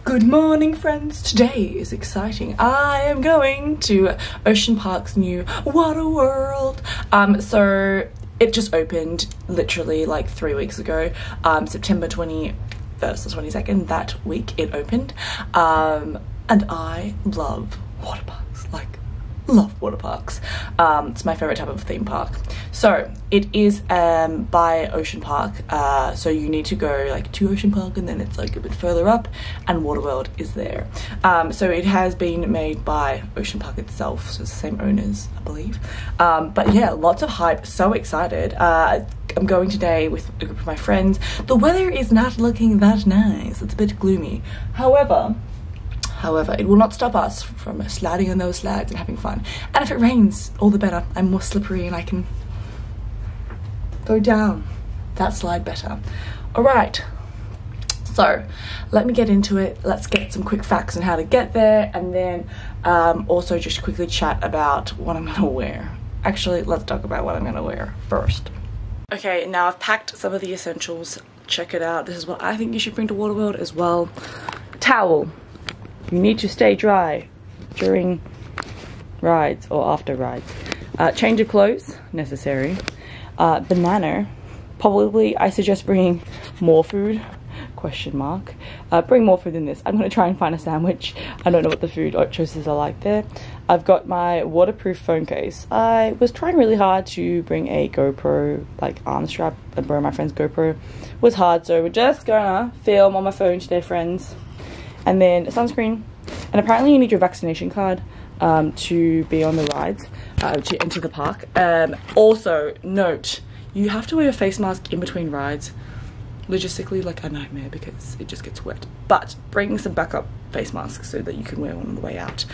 Good morning, friends. Today is exciting. I am going to Ocean Park's new Waterworld. So it just opened literally like 3 weeks ago, September 21st or 22nd, that week it opened. And I love water parks, love water parks. It's my favorite type of theme park. So it is by Ocean Park, so you need to go like to Ocean Park and then it's like a bit further up and Waterworld is there. So it has been made by Ocean Park itself, so it's the same owners, I believe. But yeah, lots of hype, so excited. I'm going today with a group of my friends. The weather is not looking that nice, it's a bit gloomy. However, it will not stop us from sliding on those slides and having fun. And if it rains, all the better. I'm more slippery and I can go down that slide better. All right, so let me get into it. Let's get some quick facts on how to get there, and then also just quickly chat about what I'm gonna wear. Actually, let's talk about what I'm gonna wear first. Okay, now I've packed some of the essentials. Check it out. This is what I think you should bring to Waterworld as well. Towel. You need to stay dry during rides or after rides. Change of clothes, necessary. Banana. Probably, I suggest bringing more food, question mark. Bring more food than this. I'm going to try and find a sandwich. I don't know what the food choices are like there. I've got my waterproof phone case. I was trying really hard to bring a GoPro, like arm strap, and borrow my friend's GoPro. It was hard, so we're just gonna film on my phone today, friends. And then sunscreen, and apparently you need your vaccination card to be on the rides, to enter the park. Also, note, you have to wear a face mask in between rides. Logistically, like a nightmare because it just gets wet. But bring some backup face masks so that you can wear one on the way out.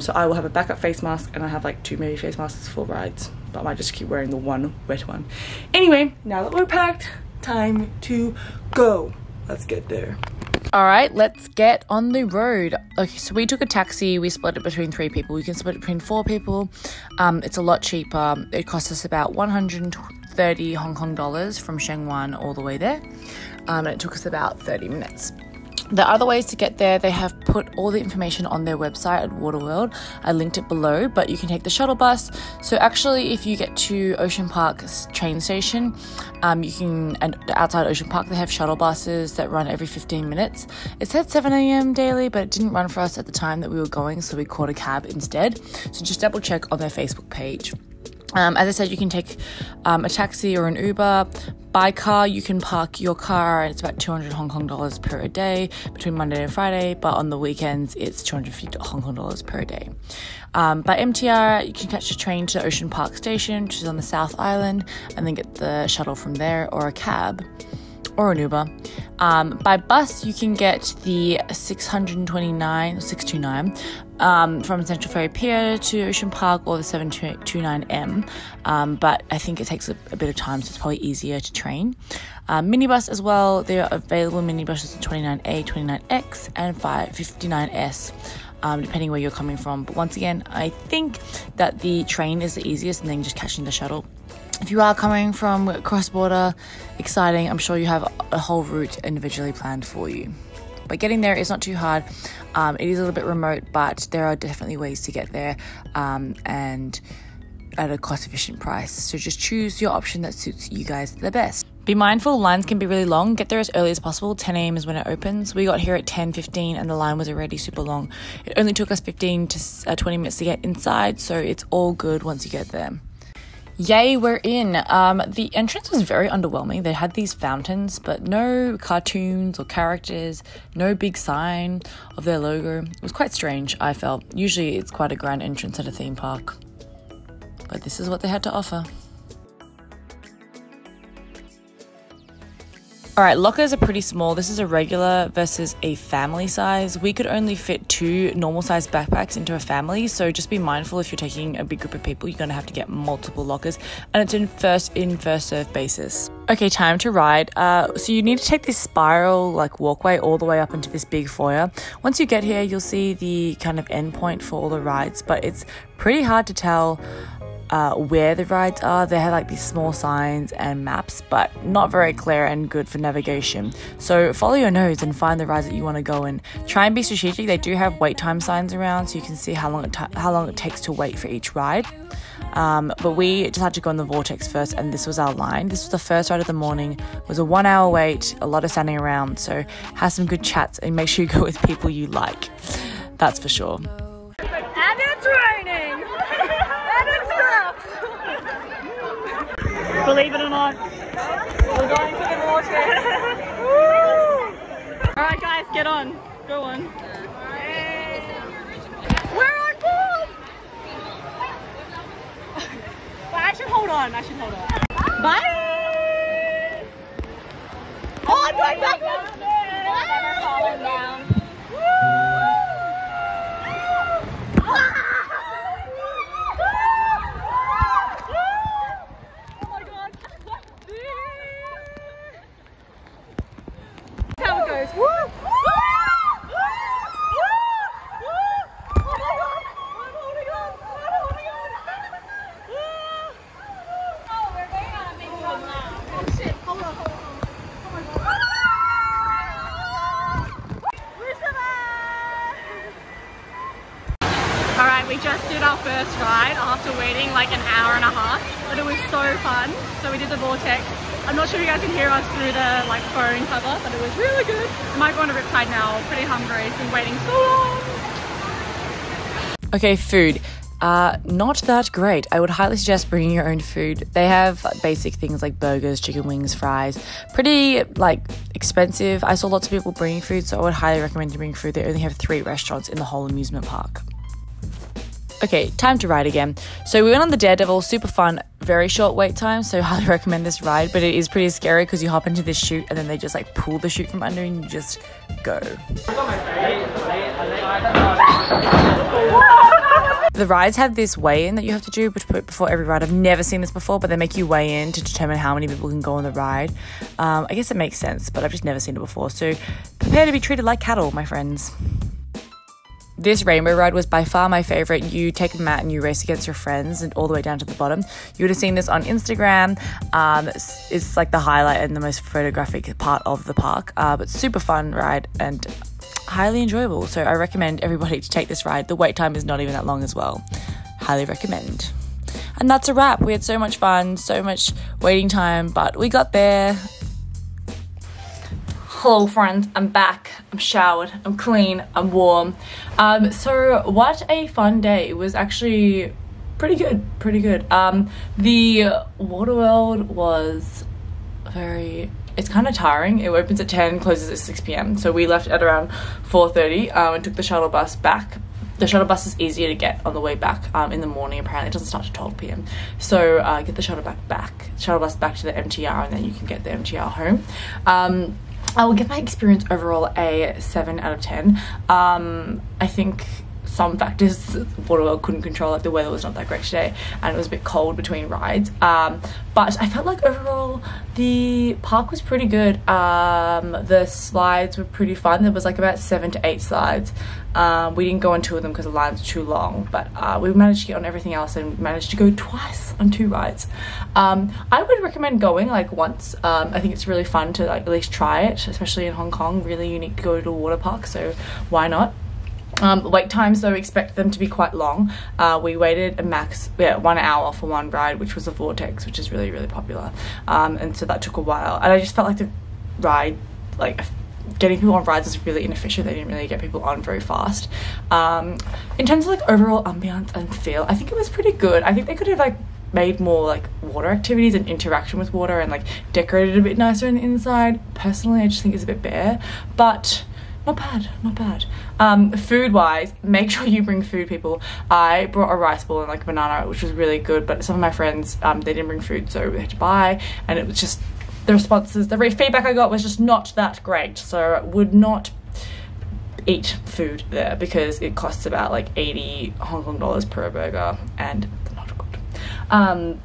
So I will have a backup face mask, and I have like 2 maybe face masks for rides, but I might just keep wearing the one wet one. Anyway, now that we're packed, time to go. Let's get there. All right, let's get on the road. Okay, so we took a taxi. We split it between 3 people. You can split it between 4 people. It's a lot cheaper. It cost us about 130 Hong Kong dollars from Sheung all the way there. And it took us about 30 minutes. There are other ways to get there. They have put all the information on their website at Waterworld. I linked it below, but you can take the shuttle bus. So actually, if you get to Ocean Park's train station, you can, and outside Ocean Park, they have shuttle buses that run every 15 minutes. It said 7 a.m. daily, but it didn't run for us at the time that we were going, so we caught a cab instead. So just double check on their Facebook page. As I said, you can take a taxi or an Uber. By car, you can park your car, and it's about 200 Hong Kong dollars per day between Monday and Friday, but on the weekends, it's 250 Hong Kong dollars per day. By MTR, you can catch a train to Ocean Park Station, which is on the South Island, and then get the shuttle from there, or a cab, or an Uber. By bus, you can get the 629 from Central Ferry Pier to Ocean Park, or the 729M, but I think it takes a bit of time, so it's probably easier to train. Minibus as well, there are available minibuses 29A, 29X, and 59S. Depending where you're coming from. But once again, I think that the train is the easiest, and then just catching the shuttle. If you are coming from cross-border, exciting, I'm sure you have a whole route individually planned for you. But getting there is not too hard. It is a little bit remote, but there are definitely ways to get there, and at a cost-efficient price. So just choose your option that suits you guys the best. Be mindful, lines can be really long. Get there as early as possible. 10 a.m. is when it opens. We got here at 10:15 and the line was already super long. It only took us 15 to 20 minutes to get inside, so it's all good once you get there. Yay, we're in. The entrance was very underwhelming. They had these fountains, but no cartoons or characters, no big sign of their logo. It was quite strange, I felt. Usually it's quite a grand entrance at a theme park, but this is what they had to offer. All right, lockers are pretty small. This is a regular versus a family size. We could only fit 2 normal size backpacks into a family, so just be mindful if you're taking a big group of people, you're gonna have to get multiple lockers, and it's first served basis. Okay, time to ride. So you need to take this spiral walkway all the way up into this big foyer. Once you get here, you'll see the kind of end point for all the rides, but it's pretty hard to tell where the rides are. They have like these small signs and maps, but not very clear and good for navigation. So follow your nose and find the rides that you want to go and try and be strategic. They do have wait time signs around, so you can see how long it takes to wait for each ride. But we just had to go on the vortex first, and this was our line. This was the first ride of the morning. It was a 1 hour wait, a lot of standing around, so have some good chats and make sure you go with people you like. That's for sure. And it's raining! And it's rough! Believe it or not, we're going to the vortex. Alright guys, get on. Go on. We're on board! Well, I should hold on. Bye! Oh, I'm going backwards! Never falling down. Alright, we just did our first ride after waiting like an hour and a half, but it was so fun. So we did the vortex. I'm not sure if you guys can hear us through the like phone cover, but it was really good. I might go on a riptide now. I'm pretty hungry. It's been waiting so long. Okay, food. Not that great. I would highly suggest bringing your own food. They have basic things like burgers, chicken wings, fries. Pretty like expensive. I saw lots of people bringing food, so I would highly recommend you bring food. They only have 3 restaurants in the whole amusement park. Okay, time to ride again. So we went on the Daredevil, super fun, very short wait time, so highly recommend this ride, but it is pretty scary because you hop into this chute and then they just like pull the chute from under and you just go. The rides have this weigh-in that you have to do before every ride. I've never seen this before, but they make you weigh in to determine how many people can go on the ride. I guess it makes sense, but I've just never seen it before, so prepare to be treated like cattle, my friends. This rainbow ride was by far my favourite. You take a mat and you race against your friends and all the way down to the bottom. You would have seen this on Instagram. It's like the highlight and the most photographic part of the park. But super fun ride and highly enjoyable. So I recommend everybody to take this ride. The wait time is not even that long as well. Highly recommend. And that's a wrap. We had so much fun, so much waiting time, but we got there. Hello friends, I'm back, I'm showered, I'm clean, I'm warm. So what a fun day. It was actually pretty good. The Waterworld was it's kind of tiring. It opens at 10, closes at 6 p.m. So we left at around 4:30 and took the shuttle bus back. The shuttle bus is easier to get on the way back in the morning. Apparently it doesn't start till 12 p.m. So get the shuttle bus back to the MTR, and then you can get the MTR home. I will give my experience overall a 7 out of 10. I think some factors Waterworld couldn't control, like the weather was not that great today and it was a bit cold between rides. But I felt like overall the park was pretty good. The slides were pretty fun. There was like about 7 to 8 slides. We didn't go on 2 of them because the lines were too long, but we managed to get on everything else and managed to go twice on 2 rides. I would recommend going like once. I think it's really fun to like at least try it, especially in Hong Kong. Really unique to go to a water park, so why not? Wait times though, expect them to be quite long. We waited a max 1 hour for one ride, which was the Vortex, which is really popular, and so that took a while, and I just felt like the ride, like getting people on rides is really inefficient. They didn't really get people on very fast. In terms of like overall ambiance and feel, I think it was pretty good. I think they could have like made more like water activities and interaction with water and like decorated a bit nicer on the inside. Personally, I just think it's a bit bare, but not bad. Food wise, make sure you bring food, people. I brought a rice ball and like a banana, which was really good, but some of my friends, they didn't bring food, so we had to buy, and it was just, the feedback I got was just not that great, so I would not eat food there because it costs about like 80 Hong Kong dollars per burger and they're not good.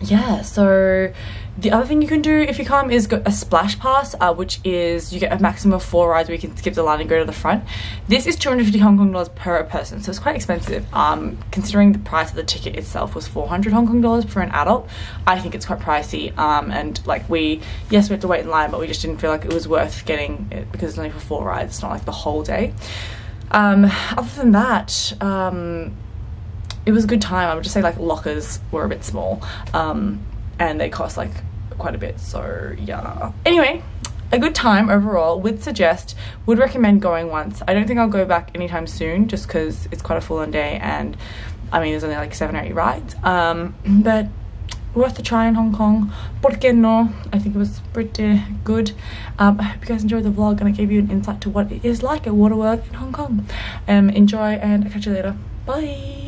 yeah, so the other thing you can do if you come is go a splash pass, which is you get a maximum of 4 rides where you can skip the line and go to the front. This is 250 Hong Kong dollars per person, so it's quite expensive. Considering the price of the ticket itself was 400 Hong Kong dollars for an adult, I think it's quite pricey. And like we had to wait in line, but we just didn't feel like it was worth getting it because it's only for 4 rides. It's not like the whole day. Other than that, it was a good time. I would just say like lockers were a bit small, and they cost like quite a bit, so yeah. Anyway, a good time overall. Would suggest, would recommend going once. I don't think I'll go back anytime soon just because it's quite a full on day, and I mean there's only like 7 or 8 rides, but worth a try in Hong Kong. Por qué no? I think it was pretty good. I hope you guys enjoyed the vlog and I gave you an insight to what it is like at Waterworld in Hong Kong. Enjoy, and I'll catch you later. Bye.